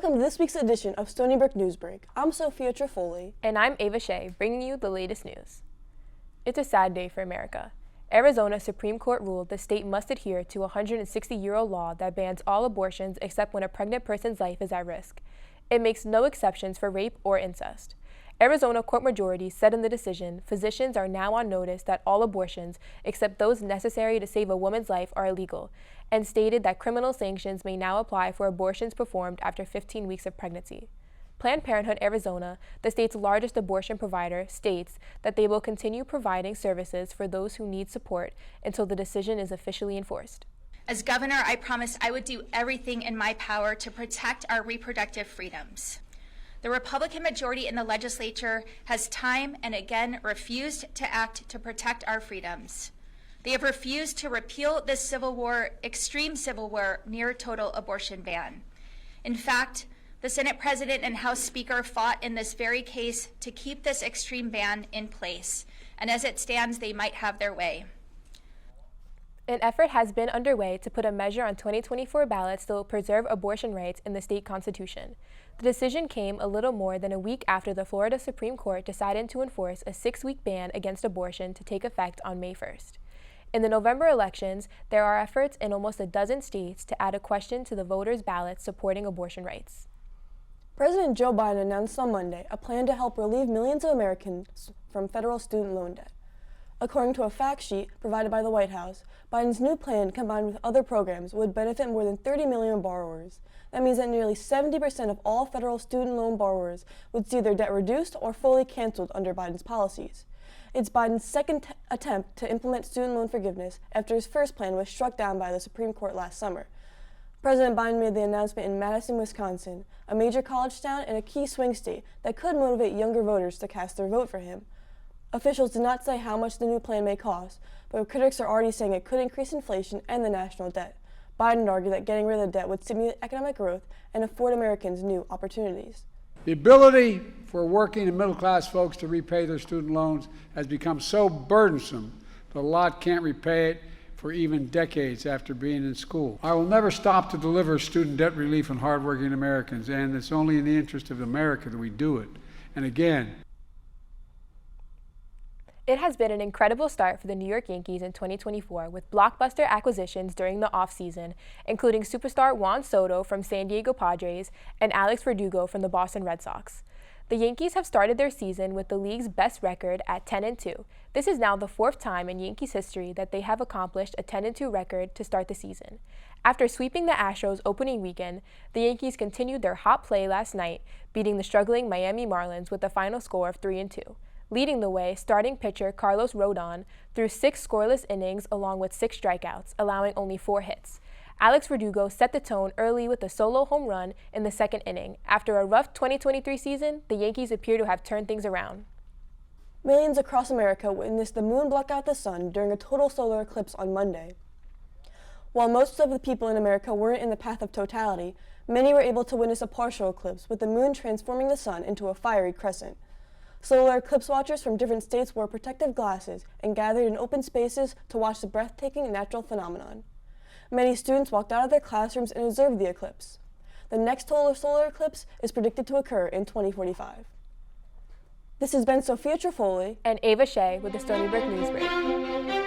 Welcome to this week's edition of Stony Brook Newsbreak. I'm Sophia Trifoli. And I'm Ava Shea, bringing you the latest news. It's a sad day for America. Arizona Supreme Court ruled the state must adhere to a 160-year-old law that bans all abortions except when a pregnant person's life is at risk. It makes no exceptions for rape or incest. Arizona court majority said in the decision, physicians are now on notice that all abortions, except those necessary to save a woman's life, are illegal, and stated that criminal sanctions may now apply for abortions performed after 15 weeks of pregnancy. Planned Parenthood Arizona, the state's largest abortion provider, states that they will continue providing services for those who need support until the decision is officially enforced. As governor, I promised I would do everything in my power to protect our reproductive freedoms. The Republican majority in the legislature has time and again refused to act to protect our freedoms. They have refused to repeal this extreme civil war, near total abortion ban. In fact, the Senate President and House Speaker fought in this very case to keep this extreme ban in place, and as it stands, they might have their way. An effort has been underway to put a measure on 2024 ballots that will preserve abortion rights in the state constitution. The decision came a little more than a week after the Florida Supreme Court decided to enforce a 6-week ban against abortion to take effect on May 1st. In the November elections, there are efforts in almost a dozen states to add a question to the voters' ballots supporting abortion rights. President Joe Biden announced on Monday a plan to help relieve millions of Americans from federal student loan debt. According to a fact sheet provided by the White House, Biden's new plan, combined with other programs, would benefit more than 30 million borrowers. That means that nearly 70% of all federal student loan borrowers would see their debt reduced or fully canceled under Biden's policies. It's Biden's second attempt to implement student loan forgiveness after his first plan was struck down by the Supreme Court last summer. President Biden made the announcement in Madison, Wisconsin, a major college town and a key swing state that could motivate younger voters to cast their vote for him. Officials did not say how much the new plan may cost, but critics are already saying it could increase inflation and the national debt. Biden argued that getting rid of the debt would stimulate economic growth and afford Americans new opportunities. The ability for working and middle-class folks to repay their student loans has become so burdensome that a lot can't repay it for even decades after being in school. I will never stop to deliver student debt relief on hardworking Americans, and it's only in the interest of America that we do it. And again, it has been an incredible start for the New York Yankees in 2024 with blockbuster acquisitions during the offseason, including superstar Juan Soto from San Diego Padres and Alex Verdugo from the Boston Red Sox. The Yankees have started their season with the league's best record at 10-2. This is now the 4th time in Yankees history that they have accomplished a 10-2 record to start the season. After sweeping the Astros opening weekend, the Yankees continued their hot play last night, beating the struggling Miami Marlins with a final score of 3-2. Leading the way, starting pitcher Carlos Rodon threw 6 scoreless innings along with 6 strikeouts, allowing only 4 hits. Alex Verdugo set the tone early with a solo home run in the 2nd inning. After a rough 2023 season, the Yankees appear to have turned things around. Millions across America witnessed the moon block out the sun during a total solar eclipse on Monday. While most of the people in America weren't in the path of totality, many were able to witness a partial eclipse, with the moon transforming the sun into a fiery crescent. Solar eclipse watchers from different states wore protective glasses and gathered in open spaces to watch the breathtaking natural phenomenon. Many students walked out of their classrooms and observed the eclipse. The next total solar eclipse is predicted to occur in 2045. This has been Sophia Trifoli and Ava Shea with the Stony Brook Newsbreak.